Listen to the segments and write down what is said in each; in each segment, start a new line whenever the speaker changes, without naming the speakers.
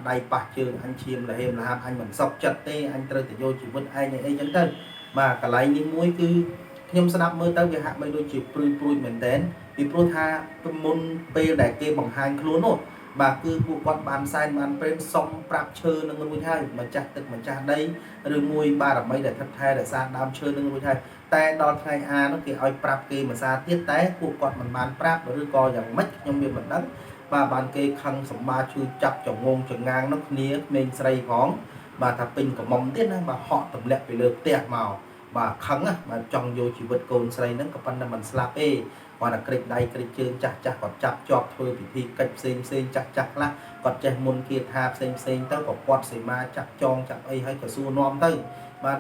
đai bạc trường anh chìm là hềm là anh mình sọc chặt tê anh trời tự vô chỉ vứt ai này ấy chẳng tới mà cả lại những mũi cứ nhom snap mơ tới việc hạ mấy đôi chiều prui mình đến vì pro tha môn p đại kê bằng hai luôn rồi bà cứ vụ quạt bàn sai bàn bên song prap chơi nâng nuôi thay mà chặt tức mà chặt đây rồi mùi ba là mấy để thắt thay để sang đam chơi nâng nuôi thay tay đo thay a nó kì oi prap kê mà ra tiết té vụ quạt mình bàn prap và rư co dạng mất trong miệng mình đắng và bàn kê khăn sầm ba chui chặt chồng ngôn chồng ngang nó nia mình xây phóng bà thà pin của mong tiết mà họ tầm lẹ bị lợp tẹt màu bà khắng mà trong vô chỉ vật cồn xây nó có phần là mình slap e còn là cây đây cây chương chặt chặt còn chặt chọt thôi thì cách xem chặt chặt là còn trẻ môn kia thà xem tới có quạt xì ma chặt tròn chặt ấy hay có xu non tới mà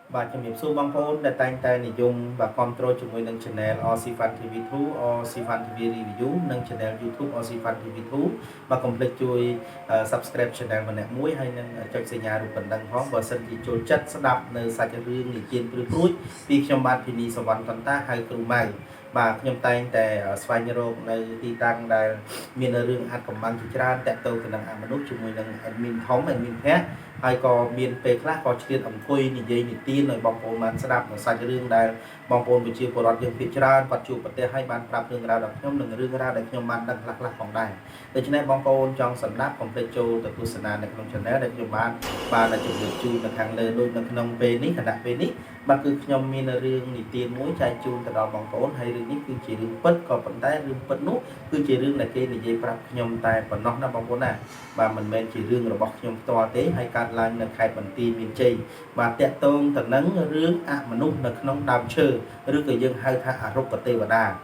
bà chấm điểm số băng phone để tay tay này dùng và control chúng mình nâng channel Osifan TV2 Osifan TV Review nâng channel YouTube Osifan TV2 và complete chui subscribe channel mình nè muối hay nâng cho xây nhà được phần đăng phóng và sân thì trôi chất sẽ đạp nơi sai cho riêng để trên prui vì trong ban thì đi sau ban toàn ta hay từ mày và nhầm tay tại Spanyol nơi đi tăng là miền ở riêng hạt cầm băng chỉ ra tại tàu từ đằng Anh nút chúng mình nâng admin phóng admin khác hay có miền tây khác có chuyện ẩm quê như vậy như tiên rồi bong bồn man sẽ đạp nó sai cái riêng đây bong bồn bị chiều của đoàn dân việt ra và chụp bật hay bàn đạp đường ra đập nhóm đừng riêng ra để nhóm man đang lạc vòng đài để cho nên bong bồn trong sân đáp complete châu từ Tusana để không chọn để nhóm bạn là chụp được chu là hàng lên đôi là nông về nít là đặt về nít mà cứ nhóm miền riêng thì tiên muối chai chu từ đó bong bồn hay riêng nít cứ chỉ riêng bất còn vận tải riêng bất nút cứ chỉ riêng là cái này dây prap nhóm tài và nó bong bồn này và mình men chỉ riêng rồi bọc nhóm to tế hay cả là khai bản tin miền Tây và tẹt tôn tận nắng rướng mà nút là không đam chơi rước người dân hai thả rốt cà tê và đà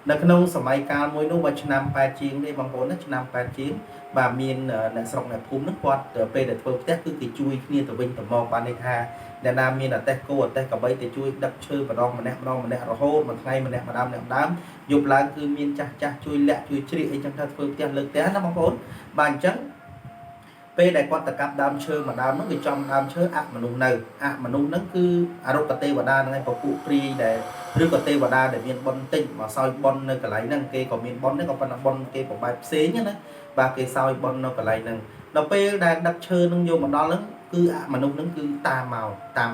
là không sớm mai cao môi nút vào năm ba chiến đây bằng vốn đất năm ba chiến và miền là sòng là phun nước quạt về để phơi tét cứ kỳ chui kia từ bên từ mò ban đây tha để nam miền là tét cô tét cả bay để chui đập chơi và đong mà nè rồi hô mà ngay mà nè mà đám dục là cứ miền chặt chui lẹ chui chiri ấy trong ta phơi tét lực té nó bằng vốn bàn trắng về đại quan tập đam chơi mà đam nó người trong đam chơi mà nung này mà nung nó cứ rốt cà tê và đa ngay có cụ pri để rước cà tê và đa để miền bon tinh mà soi bon nơi cái lấy năng kê còn miền bon đấy còn phần bon kê của bài xế nhá đấy và kê soi bon nó cái lấy năng đầu pe đang đặt chơi nó vô mà đó lớn cứ mà nung nó cứ tà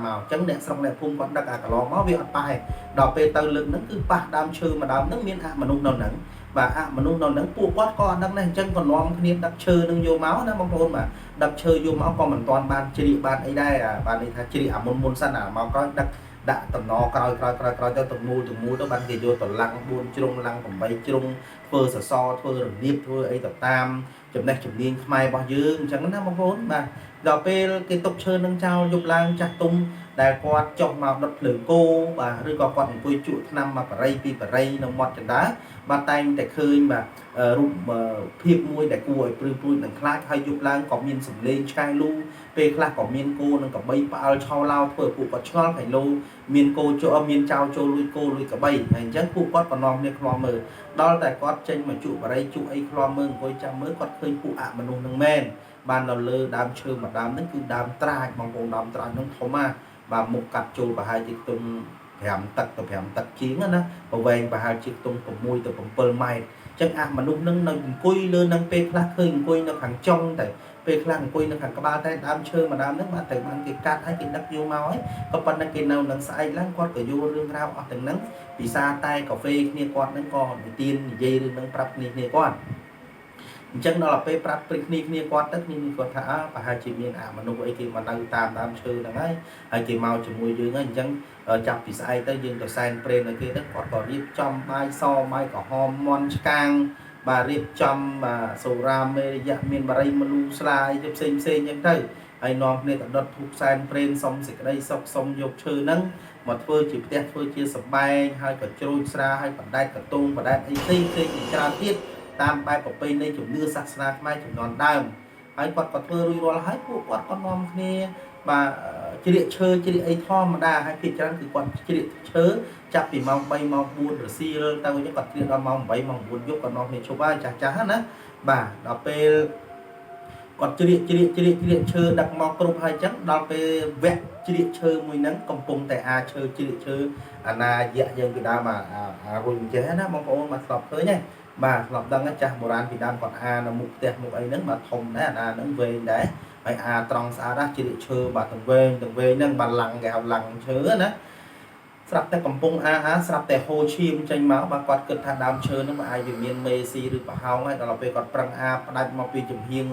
màu trắng đẹp xong lại phun còn đặc cả lò máu bị bài đầu pe tơ lực nó cứ bạc đam chơi mà đam nó miền mà nung nào nắng và mà nung nó nắng phụ quát con đang này chân còn non cái đặt chơi nó vô máu nó bông bồn mà đặt chơi vô máu con mình toàn ban chỉ ban ấy đây ban ấy thay chỉ môn săn mà có đặt đã tầm nó coi cho tầm mua đó ban kia vô tầm lăng buôn chung lăng tầm bay chung phơ sờ so phơ rồi điệp phơ ấy tập tam chụp này chụp liên mai bao dương chẳng nó bông bồn mà giờ cái tục chơi nâng trao dục lang chặt tung đại quạt chọn màu đất lửa cô và rồi có quạt quay trụ năm mà pi nó mọt chân đá ba tay để khơi mà rụm phiệp môi để cùi prui đằng khác hay dục lang có miên sủng lên chai lu pe khác có miên cô nó có bay bao cho lao phở phụ có cho phải lô miên cô cho miên trao cho lui cả bay hành chắc phụ quát còn non nên lo mờ đó là tại quát trên mà trụ vào đây trụ ấy lo mờ coi chăm mới quát khơi phụ mà nung nâng men ban đầu lơ đam chơi mà đam nó cứ đam trai bằng bộ đam trai nó thấu mà và một cặp chùi và hai chiếc tung hẻm tật chiến á bảo vệ và hai chiếc tung của môi từ bờ mai chẳng mà lúc nâng cùi lên nâng pe khác hơi cùi nó hàng trong tại pe khác cùi nó hàng các ba tay đam chơi mà đam nước mà tại bằng cái cát hay cái đất vô máu ấy có phần cái nào nâng sai lắm quát cái vô lương rau ở từng nắng vì xa tay cà phê kia quát nó còn tiền dây nâng prap này quát chân nó là pe prap picnic quát tất nhiên quát thả và hai chị miền mà nông ấy kia mà đang tam chơi là ngay hai chị mau chỉ mùi dưới ngay chân chặt thì sai tới dương tàu sang pre này kia đất quát còn riêng trong mai so mai có hormone cang và riêng trong mà sầu ram dạ miền bà ray malu slide chụp xem như thế ai non nên tập đợt thuộc sang pre xong xịt đây xong dục chơi nắng mà phơi chỉ test phơi chia sập bay hai cả trôi xa hai cả đai cả tung và đai ấy thì ra tiết tam bài của bên đây chúng đưa sạch ra mai chúng còn đam hãy quạt thơ rồi hãy phụ quạt con non kia mà chỉ điện chơi chỉ điện ấy thon mà đa hay kịch trang thì quạt chỉ điện chớ chặt thì mong bay mong buồn rồi xì tao những quạt điện mong bay mong buồn giúp con non này cho ba chả chả hết á bà đọc pe គាត់ជ្រៀកឈើដឹកមកគ្រប់ហើយចឹងដល់ពេលវគ្គជ្រៀកឈើមួយហ្នឹងកំពុងតែអាចឈើជ្រៀកឈើអាណាយៈយើងពីដើមរុញចេះណាបងប្អូនមកស្លាប់ឃើញទេបាទស្លាប់ដឹងចាស់បុរាណពីដើមគាត់នៅមុខផ្ទះមុខអីហ្នឹងបាទធំដែរអាណាហ្នឹងវែងដែរហើយត្រង់ស្អាតណាជ្រៀកឈើបាទទាំងវែងហ្នឹងបាទឡាំងគេហៅឡាំងឈើណាស្រាប់តែកំពុងស្រាប់តែហូរឈាមចេញមកបាទគាត់គិតថាដើមឈើហ្នឹងមិនអាចវាមានមេស៊ីឬប្រហោងហើយដល់ពេលគាត់ប្រឹងផ្ដាច់មកពីចំហៀង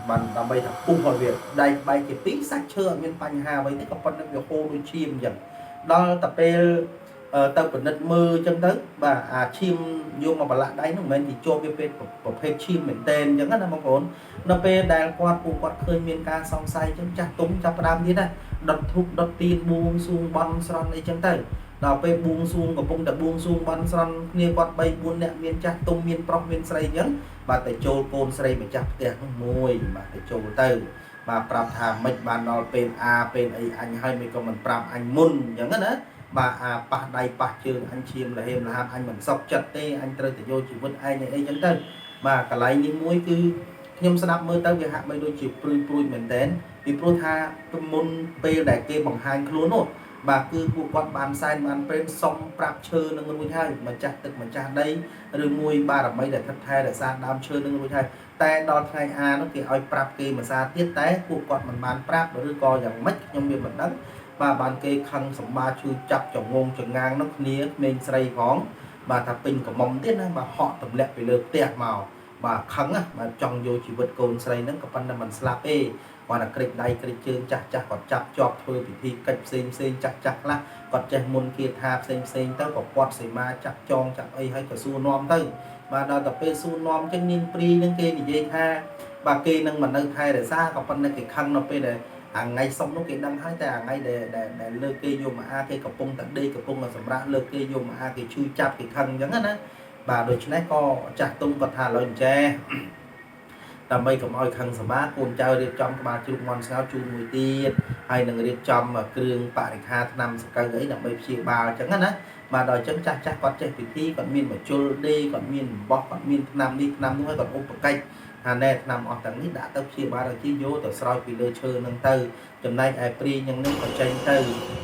បានដើម្បីថាពុះឲ្យវាដៃបែកជាពីរសាច់ឈើអត់មានបញ្ហាអ្វីទេក៏ប៉ុន្តែវាហូរដូចឈាមអញ្ចឹងដល់តែពេលទៅពិនិត្យមើលអញ្ចឹងទៅបាទឈាមយកមកប្រឡាក់ដៃហ្នឹងមិនមែនជាជាប់វាពេលប្រភេទឈាមមែនតែនអញ្ចឹងណាបងប្អូនដល់ពេលដែលគាត់ឃើញមានការសង្ស័យអញ្ចឹងចាស់ទុំចាប់ផ្ដើមទៀតណាដុតធូបដុតទៀនបួងសួងបន់ស្រន់អីអញ្ចឹងទៅដល់ពេលបួងសួងកំពុងតែបួងសួងបន់ស្រន់គ្នាគាត់3 4នាក់មានចាស់ទុំមានប្រុសមានស្រីអញ្ចឹងបាទទៅចូលកូនស្រីម្ចាស់ផ្ទះនោះមួយបាទទៅចូលទៅបាទប្រាប់ថាមិនបានដល់ពេលពេលអីអញហើយមិនក៏មិនប្រាប់អញមុនអញ្ចឹងណាបាទប៉ះដៃប៉ះជើងអញឈាមលហេមលហាមអញមិនសុខចិត្តទេអញត្រូវទៅយកជីវិតឯងអីអញ្ចឹងទៅបាទកន្លែងនេះមួយគឺខ្ញុំស្ដាប់មើលទៅវាហាក់បីដូចជាព្រួយមែនតើពីព្រោះថាមុនពេលដែលគេបង្ហាញខ្លួននោះបាទគឺពួកគាត់បានសែនបានព្រេនសុំប្រាប់ឈើនឹងរួចហើយម្ចាស់ទឹកម្ចាស់ដីឬមួយបារមីដែលថិតថែរក្សាដើមឈើនឹងរួចហើយតែដល់ថ្ងៃនោះគេឲ្យប្រាប់គេមួយសារទៀតតែពួកគាត់មិនបានប្រាប់ឬក៏យ៉ាងម៉េចខ្ញុំវាមិនដឹងបាទបានគេខឹងសម្បាជួយចាប់ចងងចងាងនោះគ្នាក្មេងស្រីផងបាទថាពេញកំមុំទៀតណាបាទហក់ទម្លាក់ពីលើផ្ទះមកបាទខឹងណាបាទចង់យកជីវិតកូនស្រីហ្នឹងក៏ប៉ុន្តែមិនស្លាប់ទេគាត់តែក្រិចដៃក្រិចជើងចាស់គាត់ចាប់ជាប់ធ្វើពិធីកិច្ចផ្សេងចាស់ខ្លះគាត់ចេះមុនគាថាផ្សេងទៅក៏គាត់សីមាចាក់ចងចាក់អីហើយក៏សួរនាំទៅបាទដល់តែពេលសួរនាំចឹងនាងព្រីហ្នឹងគេនិយាយថាបាទគេនឹងមិននៅថែរក្សាក៏ប៉ុន្តែគេខឹងនៅពេលដែលថ្ងៃសុំនោះគេដឹងហើយតែថ្ងៃដែលលើកគេយកមកគេកំពុងតែដេកកំពុងតែសម្រាប់លើកគេយកមកគេជួយចាប់គេខឹងចឹងណាបាទដូច្នេះក៏ចាស់ទុំគាត់ថាឡើយចែដើម្បីកុំឲ្យខឹងសម្បាកូនចៅរៀបចំក្បាលជ្រូកមន់ស្ងោជូនមួយទៀតហើយនឹងរៀបចំគ្រឿងបរិក្ខារថ្នាំសង្កូវអីដើម្បីព្យាបាលអញ្ចឹងណាបាទដល់អញ្ចឹងចាស់គាត់ចេះពិធីគាត់មានមជុលដេគាត់មានអំបោះគាត់មានថ្នាំនេះថ្នាំនោះហើយគាត់ឧបកិច្ចថាណែថ្នាំអស់ទាំងនេះដាក់ទៅព្យាបាលឲ្យជាយកទៅស្រោចពីលើឈើហ្នឹងទៅចំណែកឯព្រីយ៉ាងនេះក៏ចេញទៅ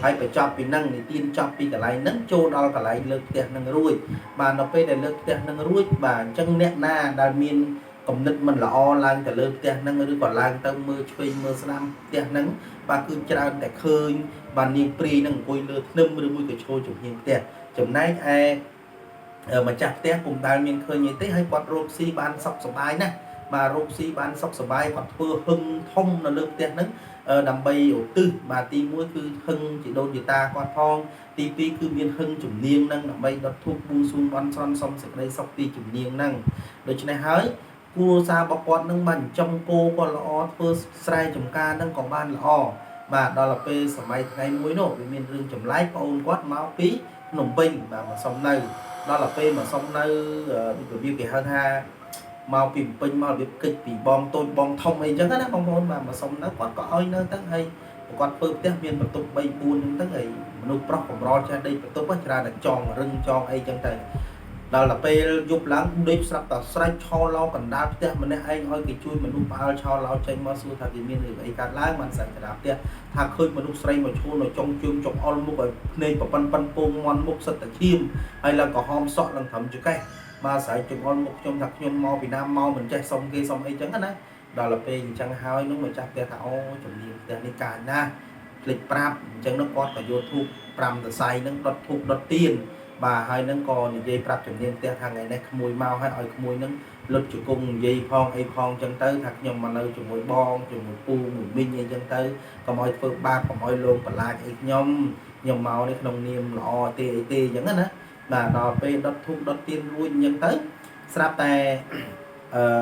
ហើយបញ្ចប់ពីហ្នឹងនិទានចប់ពីកន្លែងហ្នឹងចូលដល់កន្លែងលើកផ្ទះហ្នឹងរួចបាទដល់ពេលដែលលើកផ្ទះហ្នឹងរួចបាទអញ្ចឹងអ្នកណាដែលមានគំនិតមិនល្អឡើងទៅលើផ្ទះហ្នឹងឬក៏ឡើងទៅមើលឆ្វេងមើលស្ដាំផ្ទះហ្នឹងបាទគឺច្រើនតែឃើញបាទនាងព្រីហ្នឹងអង្គុយលើធ្នឹមឬមួយក៏ឈរជំនាញផ្ទះចំណែកឯម្ចាស់ផ្ទះពុំដែលមានឃើញទេហើយគាត់រកស៊ីបានសុខសប្បាយណាស់បាទរកស៊ីបានសុខសប្បាយគាត់ធ្វើហឹងធំនៅលើផ្ទះហ្នឹងដើម្បីឧទ្ទិសបាទទី1គឺហឹងជីដូនជីតាគាត់ផងទី2គឺមានហឹងជំនាញហ្នឹងដើម្បីដុតធូបបួងសួងបន់ស្រន់សុំសេចក្តីសុខពីជំនាញហ្នឹងដូច្នេះហើយគួរសាររបស់គាត់នឹងបានចិញ្ចឹមគោក៏ល្អធ្វើស្រែចម្ការនឹងក៏បានល្អបាទដល់ពេលសម័យថ្ងៃមួយនោះវាមានរឿងចម្លែកប្អូនគាត់មកពីភ្នំពេញបាទមកសុំនៅដល់ពេលមកសុំនៅរបៀបគេហៅថាមកពីភ្នំពេញមករបៀបកិច្ចពីបងតូចបងធំអីចឹងណាបងប្អូនបាទមកសុំនៅគាត់ក៏ឲ្យនៅទៅហើយគាត់ធ្វើផ្ទះមានបន្ទប់3 4ហ្នឹងទៅហើយមនុស្សប្រុសកម្រចេះដេកបន្ទប់ច្រើនតែចងរឹងចងអីចឹងទៅដល់ពេលយប់ឡើងដេកស្រាប់តែស្រែកឆោឡោកណ្ដាលផ្ទះម្នាក់ឯងឲ្យគេជួយមនុស្សផ្អើលឆោឡោចេញមកសួរថាគេមានរឿងអីកើតឡើងបានស្រែកកណ្ដាលផ្ទះថាឃើញមនុស្សស្រីមកឈរនៅចុងជើងចុកអល់មុខឲ្យភ្នែកប៉ិនពងមន់មុខសិតតែឈាមហើយឡើងក៏ហមសក់ឡើងត្រឹមចកេះបាទស្រែកចុកអល់មុខខ្ញុំថាខ្ញុំមកពីណាមកមិនចេះសុំគេសុំអីចឹងណាដល់ពេលអញ្ចឹងហើយនោះមកចាស់ផ្ទះថាអូជំនាញផ្ទះនេះកាចណាស់ភ្លេចប្រាប់អញ្ចឹងនោះគាត់ក៏យកធូប5តសៃនឹងដុតធូបដុតទៀនបាទហើយនឹងក៏និយាយប្រាប់ជំនាញផ្ទះថាថ្ងៃនេះក្មួយមកហើយឲ្យក្មួយនឹងលុតជង្គង់និយាយផងអីផងចឹងទៅថាខ្ញុំមកនៅជាមួយបងជាមួយពូមួយមីងអីចឹងទៅកុំឲ្យធ្វើបាបកុំឲ្យលោកបន្លាចអីខ្ញុំមកនេះក្នុងនាមល្អទេអីទេចឹងណាបាទដល់ពេលដុតធូបដុតទៀនរួចចឹងទៅស្រាប់តែ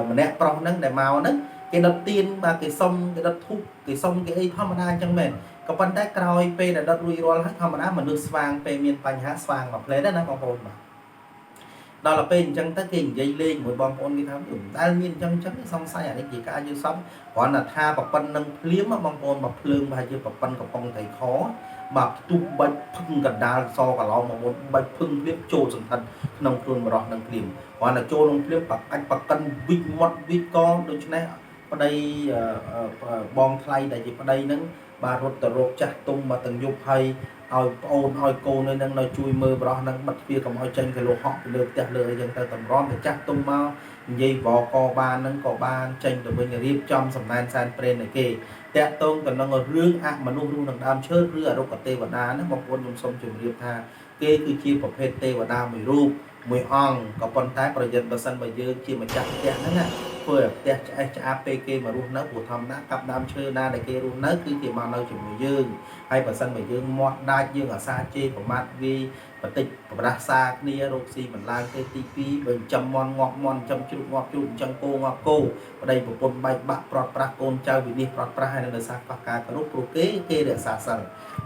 ម្នាក់ប្រុសហ្នឹងដែលមកហ្នឹងគេដុតទៀនបាទគេសុំគេដុតធូបគេសុំគេអីធម្មតាចឹងមែនក៏ប៉ុន្តែក្រោយពេលដែលដុតរួចរាល់ហើយធម្មតាមនុស្សស្វាងពេលមានបញ្ហាស្វាងមកផ្លេតណាបងប្អូនបាទដល់ទៅពេលអញ្ចឹងទៅគេនិយាយលេងមួយបងប្អូនគេថាដែលមានអញ្ចឹងសង្ស័យអានេះជាការយល់សប្តិគ្រាន់តែថាប្រប៉ុណ្្នឹងភ្លាមបងប្អូនមកភ្លើងប្រហែលជាប្រប៉ុណ្្នឹងកំប៉ុងត្រីខបាទផ្ទុះបាច់ផឹងកណ្ដាលសកន្លងមកមុនបាច់ផឹងភ្លាមចូលសន្តិដ្ឋក្នុងខ្លួនបរោះនឹងភ្លាមគ្រាន់តែចូលក្នុងភ្លាមបកាច់បកិនវិចមាត់វិចកដូច្នេះ ប្តីបងថ្លៃដែលជាប្តីហ្នឹងបាទរត់ទៅរកចាស់ទុំមកទាំងយប់ហើយឲ្យប្អូនឲ្យកូននៅនឹងនៅជួយមើលបរោះហ្នឹងបិទទ្វារកុំឲ្យចេញទៅលោកហក់ទៅលើផ្ទះលើអីចឹងទៅតម្រាំទៅចាស់ទុំមកនិយាយវកបានហ្នឹងក៏បានចេញទៅវិញរៀបចំសំណែនសែនព្រេនឲ្យគេតាក់ទងទៅនឹងរឿងអមនុស្សរស់នឹងដើមឈើឬអរុក្ខទេវតាហ្នឹងបងប្អូនខ្ញុំសូមជម្រាបថាគេគឺជាប្រភេទទេវតាមួយរូបមួយអង្គក៏ប៉ុន្តែប្រយ័ត្នបើសិនបើយើងជាម្ចាស់ផ្ទះហ្នឹងណាធ្វើឲ្យផ្ទះឆ្អេះឆ្អាបពេលគេមករស់នៅព្រោះធម្មតាកាប់ដើមឈើណាដែលគេរស់នៅគឺគេមកនៅជាមួយយើងហើយបើសិនបើយើងមាត់ដាច់យើងអាសាជេរប្រមាថវាបន្តិចប្រដាសាគ្នារោគស៊ីបន្លាងទេទី2បើចំមន់ងាប់មន់ចំជ្រូកងាប់ជ្រូកអញ្ចឹងគោងាប់គោប្តីប្រពន្ធបែកបាក់ប្រត់ប្រាស់កូនចៅវិនិច្ឆ័យប្រត់ប្រាស់ហើយនៅសារខ្វះការគោរពព្រោះគេរក្សាសិល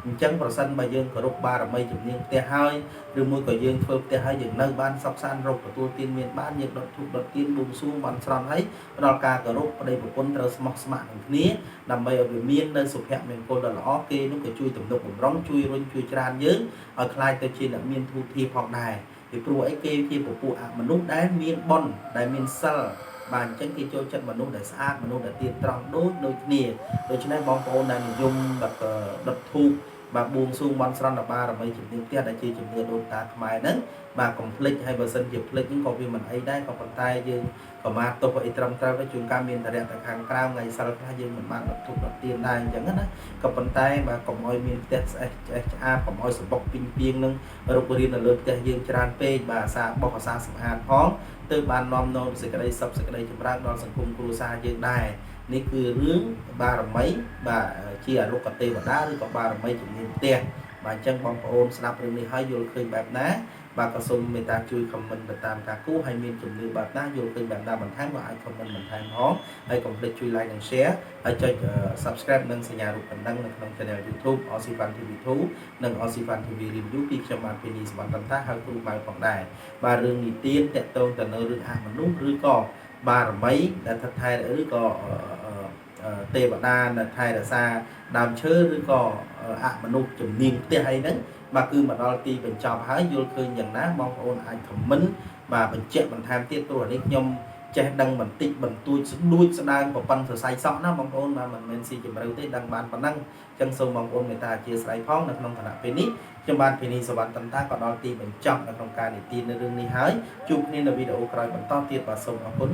អញ្ចឹងប្រសិនបើយើងគោរពបារមីជំនាញផ្ទះហើយឬមួយក៏យើងធ្វើផ្ទះហើយយើងនៅបានសុខសាន្តរកទទួលទានមានបានយើងដុតធូបដុតទៀនបួងសួងបានស្រន់ហើយផ្ដល់ការគោរពប្តីប្រពន្ធត្រូវស្មោះស្ម័គ្រនឹងគ្នាដើម្បីឲ្យវាមាននៅសុភមង្គលដ៏ល្អគេនោះក៏ជួយទំនុកបំរុងជួយរុញជួយច្រានយើងឲ្យខ្លាយទៅជាអ្នកមានធូរធារផងដែរពីព្រោះអីគេជាពពួកអមនុស្សដែលមានបុណ្យដែលមានសិលបាទអញ្ចឹងគេចូលចិត្តមនុស្សដែលស្អាតមនុស្សដែលទៀងត្រង់ដូចគ្នាដូច្នេះបងប្អូនដែលនិយមដុតធូបបាទបួងសួងបន់ស្រន់បារមីជំនឿផ្ទះដែលជាជំនឿដូនតាខ្មែរហ្នឹងបាទកុំភ្លេចហើយបើសិនជាភ្លេចហ្នឹងក៏វាមិនអីដែរក៏ប៉ុន្តែយើងក៏មកទុកឲ្យត្រឹមត្រូវទៅជួនកាលមានតរៈទៅខាងក្រៅថ្ងៃសិលខ្លះយើងមិនបានដុតធូបដុតទៀនដែរអញ្ចឹងណាក៏ប៉ុន្តែបាទកុំឲ្យមានផ្ទះស្អេះឆ្អាបកុំឲ្យសបុកពីងពីងនឹងរុករាននៅលើផ្ទះយើងច្រើនពេកបាទអាសាបោះអាសាសម្អាតផងទើបបាននាំនៅសេចក្តីសុខសេចក្តីចម្រើនដល់សង្គមគ្រួសារយើងដែរនេះគឺរឿងបារមីបាទជាអរុក្ខទេវតាឬក៏បារមីជំនាញផ្ទះបាទអញ្ចឹងបងប្អូនស្ដាប់រឿងនេះហើយយល់ឃើញបែបណាបាទក៏សូមមេត្តាជួយខមមិនទៅតាមការគូហើយមានជំនឿបែបណាយល់ឃើញបែបណាបន្ថែមក៏អាចខមមិនបន្ថែមផងហើយកុំភ្លេចជួយ like និង share ហើយចុច subscribe និងសញ្ញារូបកណ្ដឹងនៅក្នុង channel YouTube Ozifan TV2 និង Ozifan TV Review ពីខ្ញុំបានពេលនេះសវណ្ណតន្តាហើយគ្រូបាយផងដែរបាទរឿងនិទានតកតងទៅនៅរឿងអមនុស្សឬក៏បារមីដែលថថែឬក៏ទេវតាដែលថែរក្សាដើមឈើឬក៏អមនុស្សជំនាញផ្ទះអីហ្នឹងបាទគឺមកដល់ទីបញ្ចប់ហើយយល់ឃើញយ៉ាងណាបងប្អូនអាចខមមិនបាទបញ្ជាក់បន្ថែមទៀតព្រោះនេះខ្ញុំចេះដឹងបន្តិចបន្តួចដូចស្ដើងប្រព័ន្ធសរសៃសក់ណាបងប្អូនបាទមិនមែនស៊ីជម្រៅទេដឹងបានប៉ុណ្ណឹងអញ្ចឹងសូមបងប្អូនមេត្តាអធិស្ឋានផងនៅក្នុងគណៈពេលនេះខ្ញុំបានពេលនេះសវណ្ណតន្តាក៏ដល់ទីបញ្ចប់នៅក្នុងការនិទាននៅរឿងនេះហើយជួបគ្នានៅវីដេអូក្រោយបន្តទៀតបាទសូមអរគុណ